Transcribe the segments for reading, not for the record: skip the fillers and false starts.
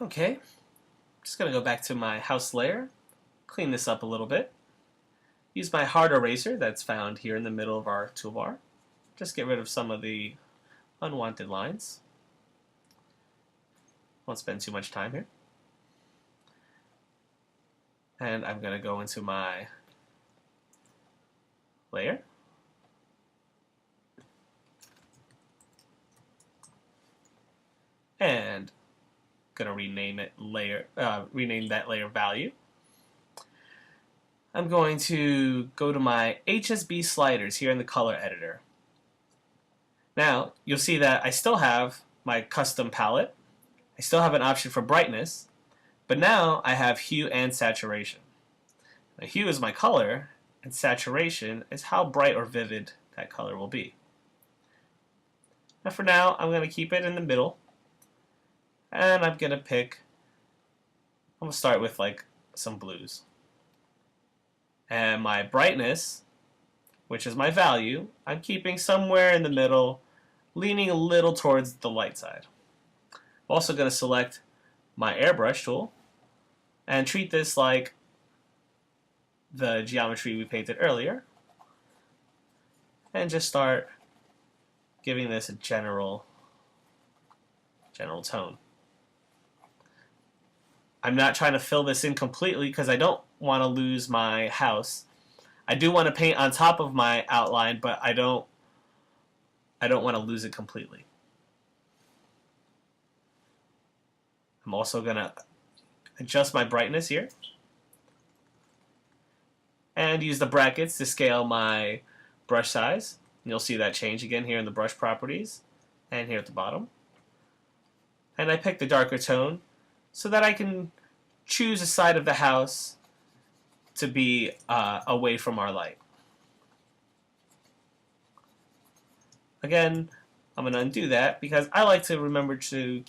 Okay, just gonna go back to my house layer, clean this up a little bit. Use my hard eraser that's found here in the middle of our toolbar. Just get rid of some of the unwanted lines. Won't spend too much time here. And I'm gonna go into my layer. And gonna rename it rename that layer value. I'm going to go to my HSB sliders here in the color editor. Now you'll see that I still have my custom palette. I still have an option for brightness, but now I have hue and saturation. Now, hue is my color, and saturation is how bright or vivid that color will be. Now for now, I'm going to keep it in the middle, and I'm going to start with like some blues. And my brightness, which is my value, I'm keeping somewhere in the middle, leaning a little towards the light side. I'm also going to select my airbrush tool and treat this like the geometry we painted earlier, and just start giving this a general tone. I'm not trying to fill this in completely because I don't want to lose my house. I do want to paint on top of my outline, but I don't want to lose it completely. I'm also going to adjust my brightness here and use the brackets to scale my brush size. And you'll see that change again here in the brush properties and here at the bottom. And I picked a darker tone so that I can choose a side of the house to be away from our light. Again, I'm going to undo that because I like to remember to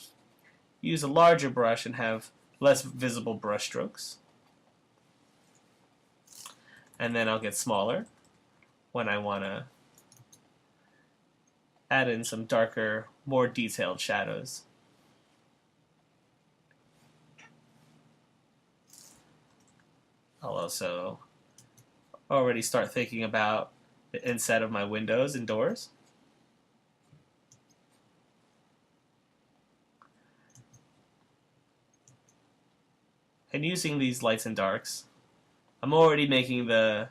use a larger brush and have less visible brush strokes. And then I'll get smaller when I want to add in some darker, more detailed shadows. I'll also already start thinking about the inside of my windows and doors. And using these lights and darks, I'm already making the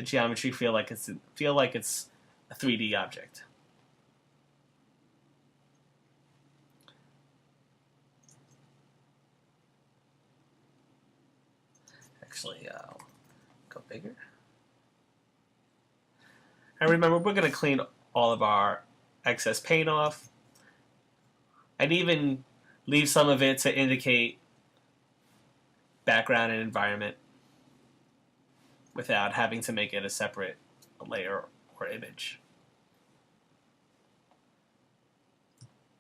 geometry feel like it's a 3D object. Actually, I'll go bigger. And remember, we're going to clean all of our excess paint off, and even leave some of it to indicate background and environment without having to make it a separate layer or image.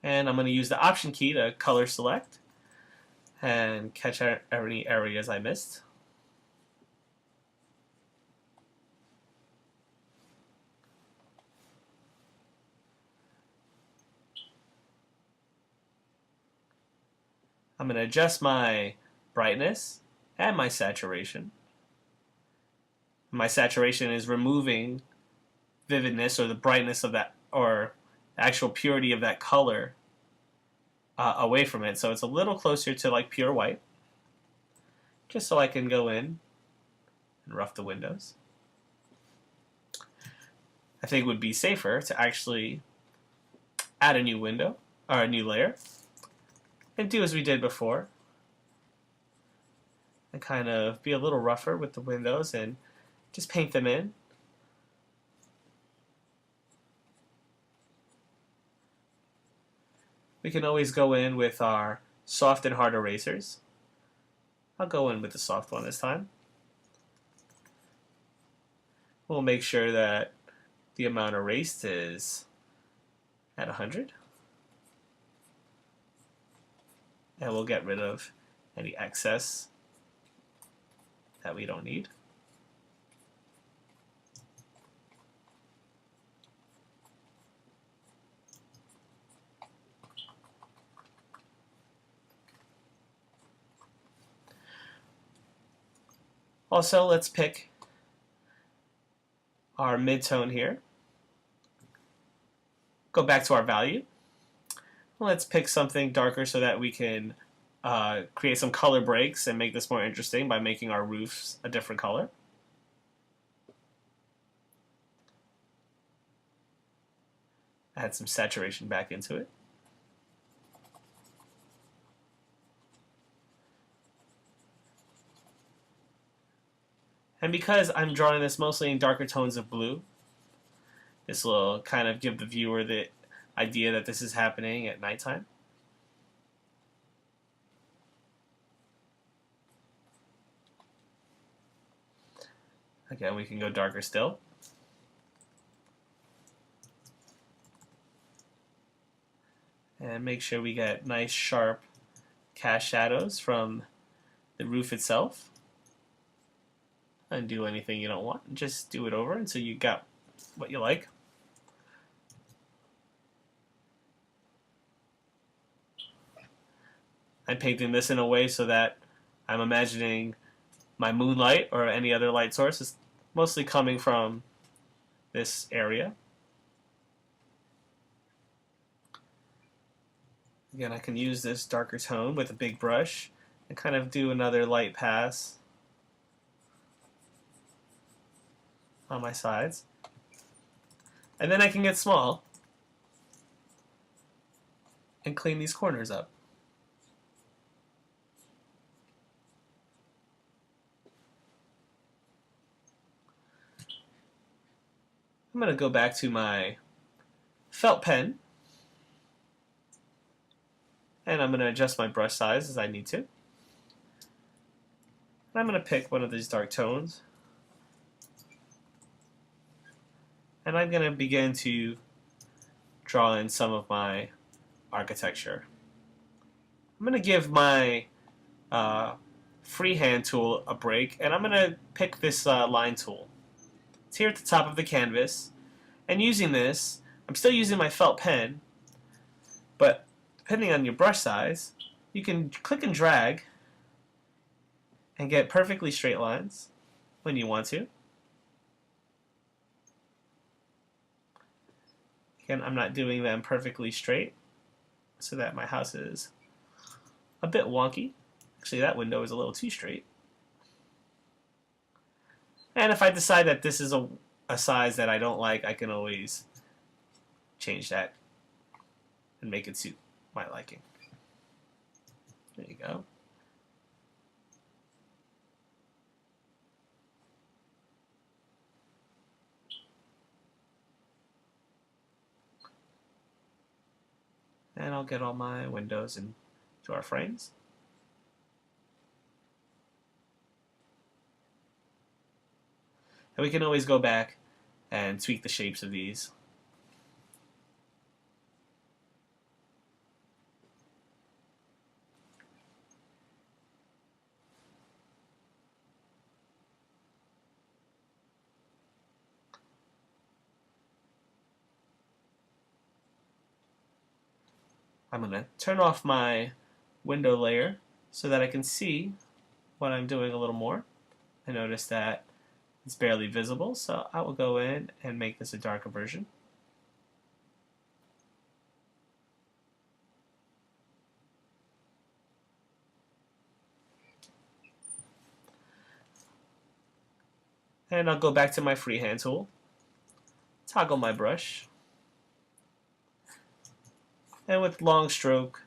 And I'm going to use the Option key to color select and catch any areas I missed. I'm going to adjust my brightness and my saturation. My saturation is removing vividness or the brightness of that, or the actual purity of that color away from it. So it's a little closer to like pure white, just so I can go in and rough the windows. I think it would be safer to actually add a new window or a new layer and do as we did before and kind of be a little rougher with the windows and just paint them in. We can always go in with our soft and hard erasers. I'll go in with the soft one this time. We'll make sure that the amount erased is at 100. And we'll get rid of any excess that we don't need. Also, let's pick our mid-tone here. Go back to our value. Let's pick something darker so that we can create some color breaks and make this more interesting by making our roofs a different color. Add some saturation back into it. And because I'm drawing this mostly in darker tones of blue, this will kind of give the viewer the idea that this is happening at nighttime. Again, we can go darker still. And make sure we get nice sharp cast shadows from the roof itself. Undo anything you don't want. Just do it over until you got what you like. I'm painting this in a way so that I'm imagining my moonlight or any other light source is mostly coming from this area. Again, I can use this darker tone with a big brush and kind of do another light pass on my sides. And then I can get small and clean these corners up. I'm going to go back to my felt pen, and I'm going to adjust my brush size as I need to. And I'm going to pick one of these dark tones, and I'm going to begin to draw in some of my architecture. I'm going to give my freehand tool a break, and I'm going to pick this line tool. It's here at the top of the canvas, and using this, I'm still using my felt pen, but depending on your brush size, you can click and drag and get perfectly straight lines when you want to. Again, I'm not doing them perfectly straight so that my house is a bit wonky. Actually, that window is a little too straight. And if I decide that this is a size that I don't like, I can always change that and make it suit my liking. There you go. And I'll get all my windows into our frames. And we can always go back and tweak the shapes of these. I'm going to turn off my window layer so that I can see what I'm doing a little more. I notice that it's barely visible, so I will go in and make this a darker version. And I'll go back to my freehand tool, toggle my brush, and with long stroke,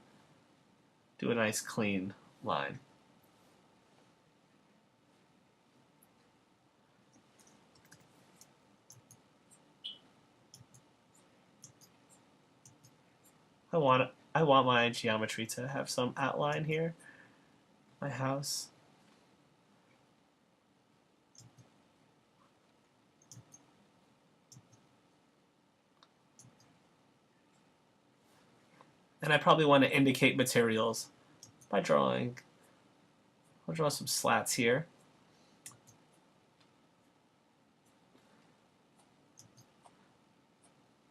do a nice clean line. I want my geometry to have some outline here. My house. And I probably want to indicate materials by drawing. I'll draw some slats here.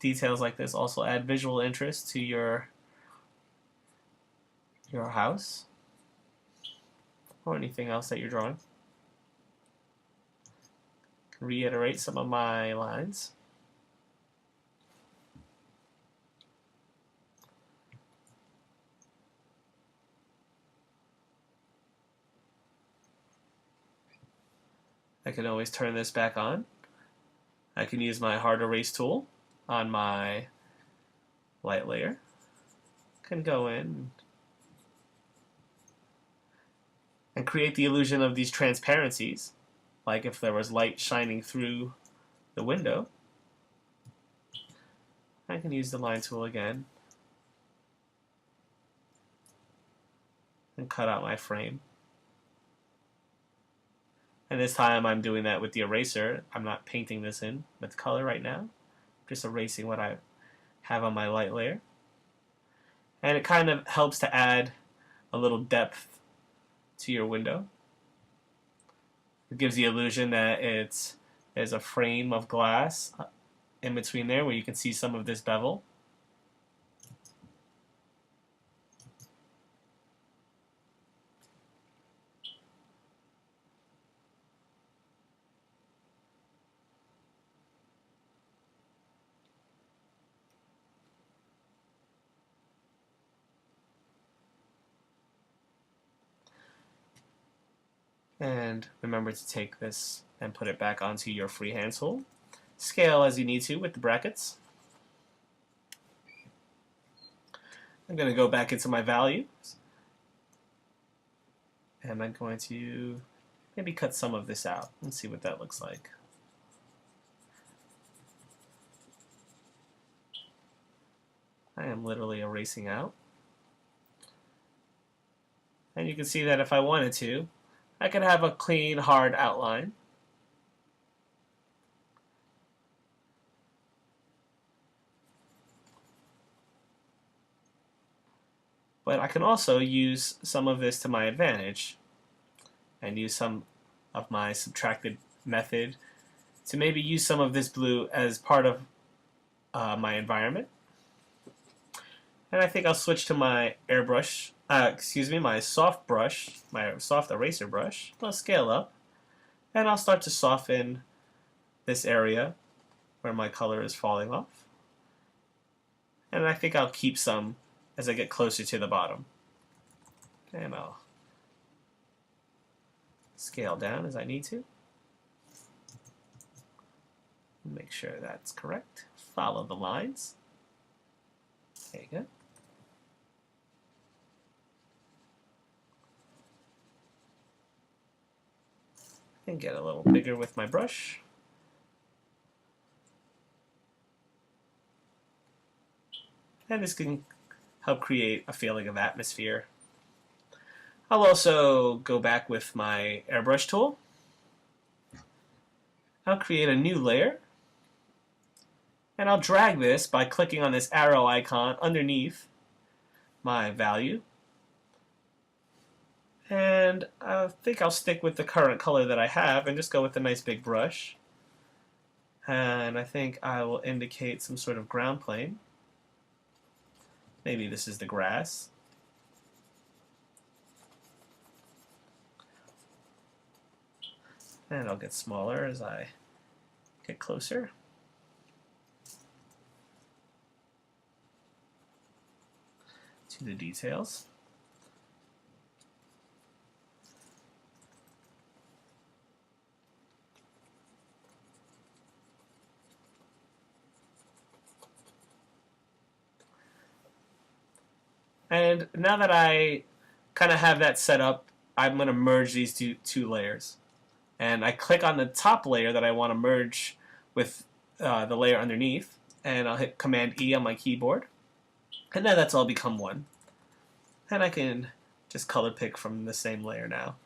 Details like this also add visual interest to your house or anything else that you're drawing. Reiterate some of my lines. I can always turn this back on. I can use my hard erase tool on my light layer. Can go in and create the illusion of these transparencies, like if there was light shining through the window. I can use the line tool again and cut out my frame. And this time I'm doing that with the eraser. I'm not painting this in with color right now. Just erasing what I have on my light layer. And it kind of helps to add a little depth to your window. It gives the illusion that there's a frame of glass in between there where you can see some of this bevel. And remember to take this and put it back onto your freehand tool. Scale as you need to with the brackets. I'm going to go back into my values. And I'm going to maybe cut some of this out and see what that looks like. I am literally erasing out. And you can see that if I wanted to, I could have a clean, hard outline. But I can also use some of this to my advantage and use some of my subtracted method to maybe use some of this blue as part of my environment. And I think I'll switch to my airbrush, my soft brush, my soft eraser brush. I'll scale up and I'll start to soften this area where my color is falling off. And I think I'll keep some as I get closer to the bottom. And I'll scale down as I need to. Make sure that's correct. Follow the lines. There you go. And get a little bigger with my brush. And this can help create a feeling of atmosphere. I'll also go back with my airbrush tool. I'll create a new layer. And I'll drag this by clicking on this arrow icon underneath my value. And I think I'll stick with the current color that I have and just go with a nice big brush. And I think I will indicate some sort of ground plane. Maybe this is the grass. And I'll get smaller as I get closer. To the details. And now that I kind of have that set up, I'm going to merge these two layers. And I click on the top layer that I want to merge with the layer underneath, and I'll hit Command E on my keyboard. And now that's all become one. And I can just color pick from the same layer now.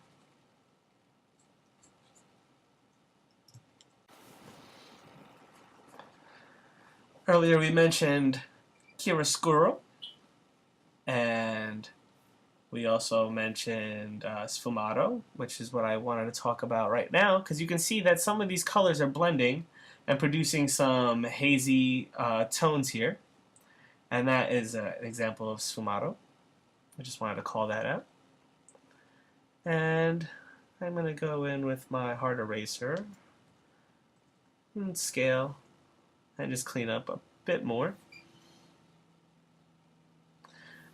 Earlier we mentioned chiaroscuro, and we also mentioned sfumato, which is what I wanted to talk about right now, because you can see that some of these colors are blending and producing some hazy tones here. And that is an example of sfumato. I just wanted to call that out. And I'm going to go in with my hard eraser and scale and just clean up a bit more.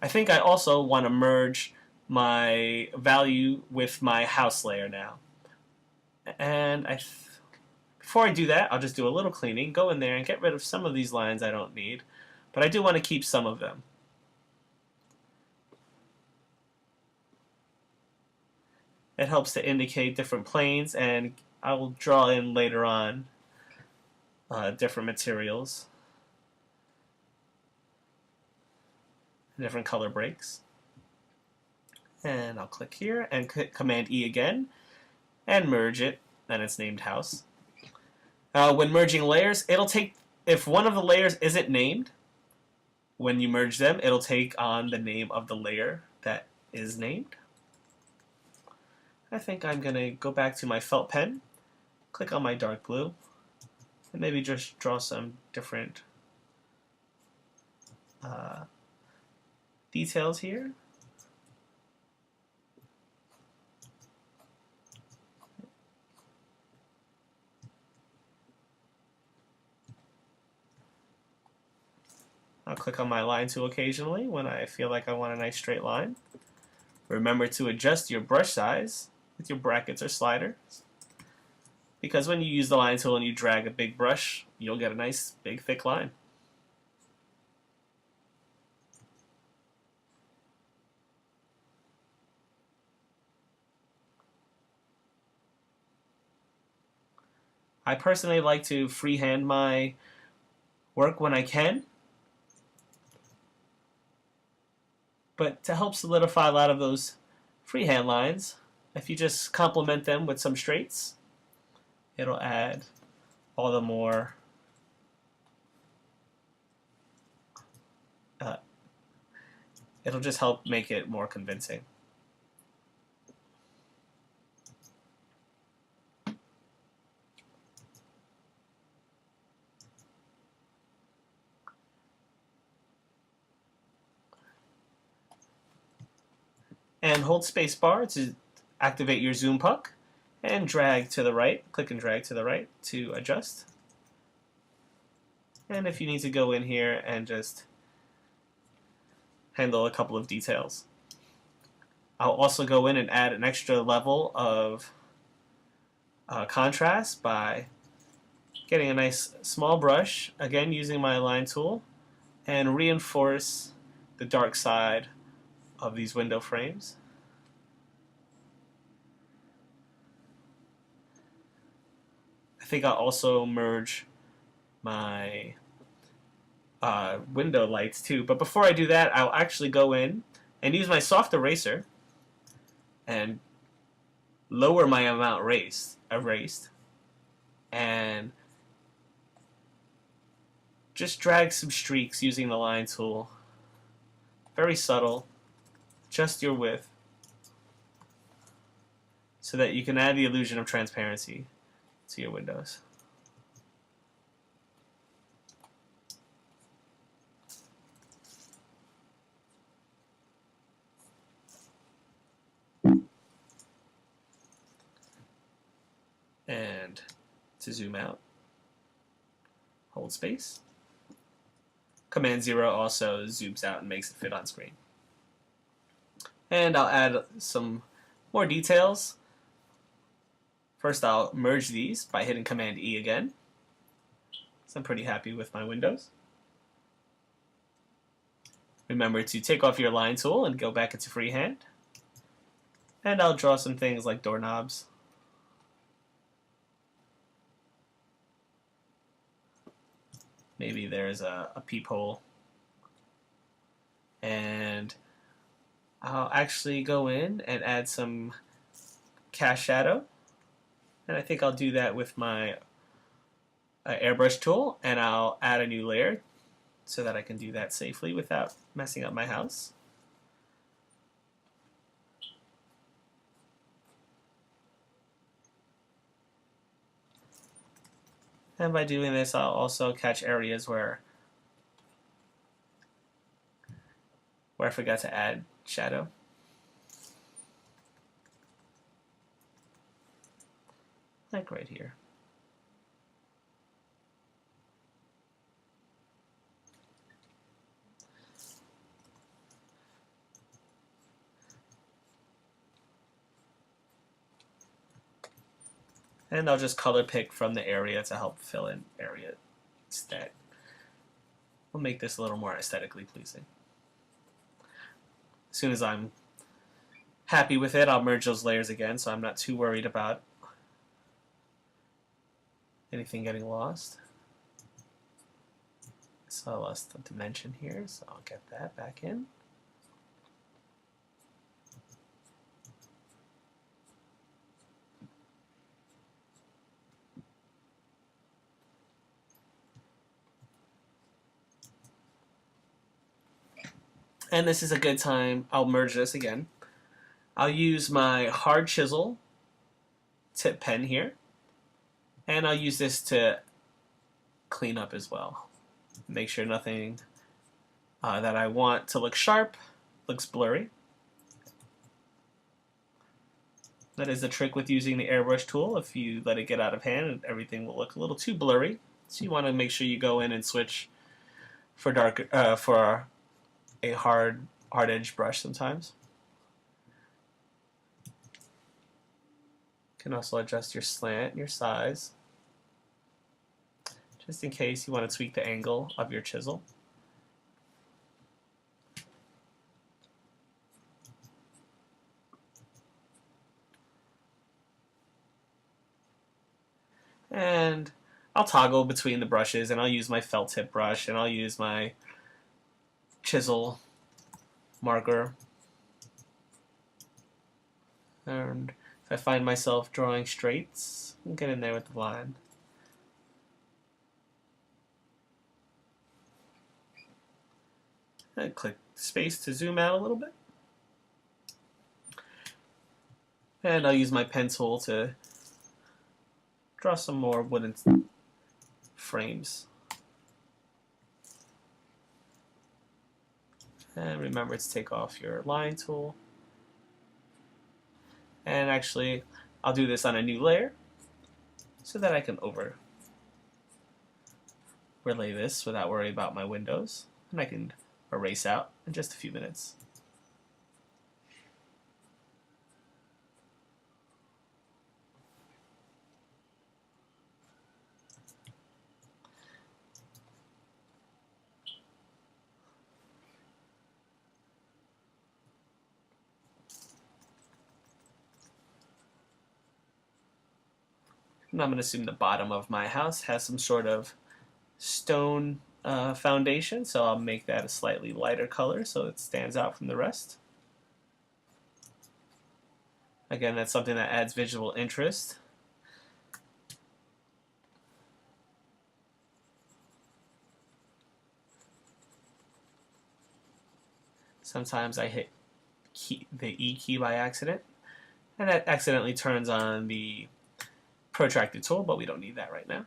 I think I also want to merge my value with my house layer now. And before I do that, I'll just do a little cleaning, go in there and get rid of some of these lines I don't need, but I do want to keep some of them. It helps to indicate different planes, and I will draw in later on different materials, different color breaks. And I'll click here and click Command E again and merge it, and it's named house. When merging layers, it'll take, if one of the layers isn't named, when you merge them, it'll take on the name of the layer that is named. I think I'm going to go back to my felt pen, click on my dark blue, and maybe just draw some different details here. I'll click on my line tool occasionally when I feel like I want a nice straight line. Remember to adjust your brush size with your brackets or sliders, because when you use the line tool and you drag a big brush, you'll get a nice big thick line. I personally like to freehand my work when I can, but to help solidify a lot of those freehand lines, if you just complement them with some straights, it'll add all the more it'll just help make it more convincing. And hold spacebar to activate your zoom puck, and drag to the right, click and drag to the right to adjust. And if you need to go in here and just handle a couple of details. I'll also go in and add an extra level of contrast by getting a nice small brush, again using my line tool, and reinforce the dark side of these window frames. I think I'll also merge my window lights too, but before I do that, I'll actually go in and use my soft eraser and lower my amount erased, and just drag some streaks using the line tool. Very subtle, just your width, so that you can add the illusion of transparency to your windows. And to zoom out, hold space. Command 0 also zooms out and makes it fit on screen. And I'll add some more details. First, I'll merge these by hitting Command E again. So I'm pretty happy with my windows. Remember to take off your line tool and go back into freehand. And I'll draw some things like doorknobs. Maybe there's a peephole. And I'll actually go in and add some cast shadow. And I think I'll do that with my airbrush tool, and I'll add a new layer so that I can do that safely without messing up my house. And by doing this, I'll also catch areas where I forgot to add shadow. Like right here. And I'll just color pick from the area to help fill in area instead. We'll make this a little more aesthetically pleasing. As soon as I'm happy with it, I'll merge those layers again, so I'm not too worried about anything getting lost. So I lost the dimension here, so I'll get that back in. And this is a good time, I'll merge this again. I'll use my hard chisel tip pen here, and I'll use this to clean up as well. Make sure nothing that I want to look sharp looks blurry. That is the trick with using the airbrush tool. If you let it get out of hand, everything will look a little too blurry. So you want to make sure you go in and switch for for a hard edge brush sometimes. You can also adjust your slant and your size, just in case you want to tweak the angle of your chisel. And I'll toggle between the brushes, and I'll use my felt tip brush, and I'll use my chisel marker. And if I find myself drawing straights, I'll get in there with the line. And click space to zoom out a little bit. And I'll use my pen tool to draw some more wooden frames. And remember to take off your line tool. And actually, I'll do this on a new layer so that I can overlay this without worrying about my windows. And I can erase out in just a few minutes. And I'm going to assume the bottom of my house has some sort of stone foundation, so I'll make that a slightly lighter color so it stands out from the rest. Again, that's something that adds visual interest. Sometimes I hit the E key by accident, and that accidentally turns on the protracted tool, but we don't need that right now.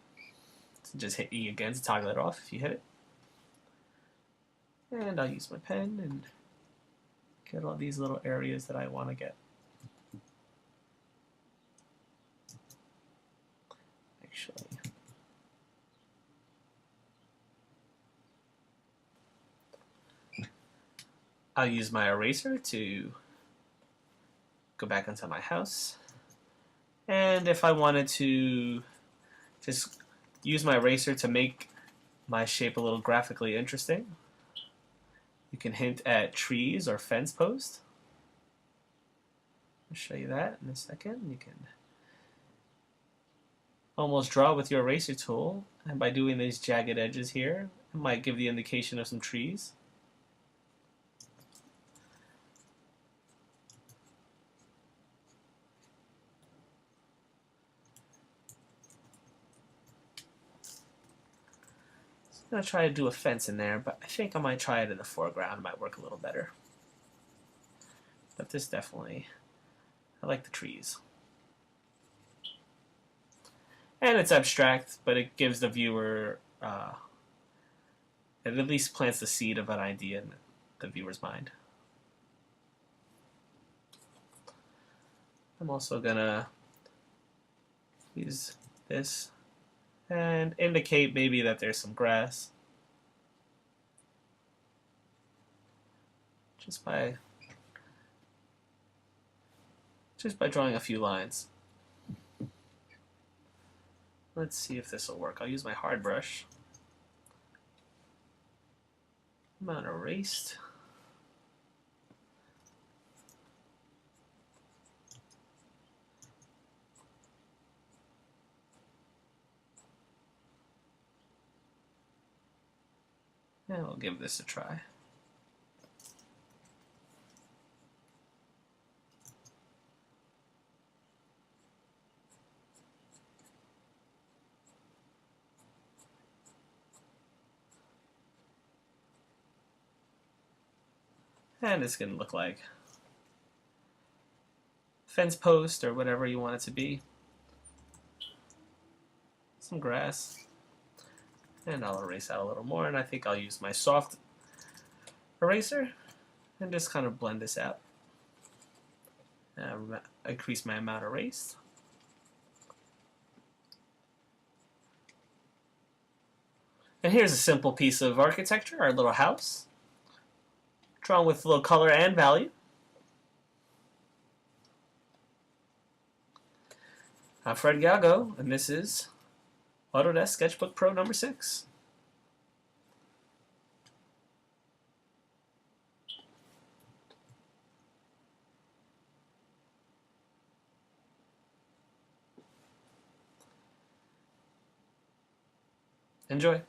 So just hit E again to toggle it off if you hit it. And I'll use my pen and get all these little areas that I want to get. Actually, I'll use my eraser to go back into my house. And if I wanted to just use my eraser to make my shape a little graphically interesting, you can hint at trees or fence post. I'll show you that in a second. You can almost draw with your eraser tool, and by doing these jagged edges here, it might give the indication of some trees. I'm going to try to do a fence in there, but I think I might try it in the foreground. It might work a little better. But this definitely, I like the trees. And it's abstract, but it gives the viewer, it at least plants the seed of an idea in the viewer's mind. I'm also going to use this and indicate maybe that there's some grass just by drawing a few lines. Let's see if this will work. I'll use my hard brush. Amount erased. And we'll give this a try. And it's going to look like fence post or whatever you want it to be. Some grass. And I'll erase out a little more, and I think I'll use my soft eraser and just kind of blend this out. Increase my amount erased. And here's a simple piece of architecture, our little house, drawn with a little color and value. I'm Fred Galgo, and this is Autodesk SketchBook Pro number 6. Enjoy.